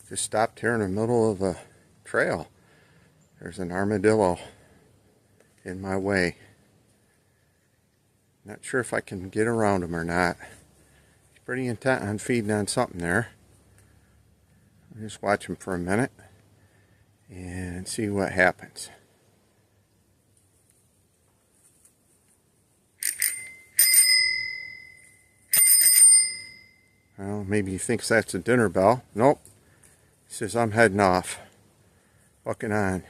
Just stopped here in the middle of a trail. There's an armadillo in my way. Not sure if I can get around him or not. He's pretty intent on feeding on something there. I'll just watch him for a minute and see what happens. Well, maybe he thinks that's a dinner bell. Nope. He says, I'm heading off. Fucking on.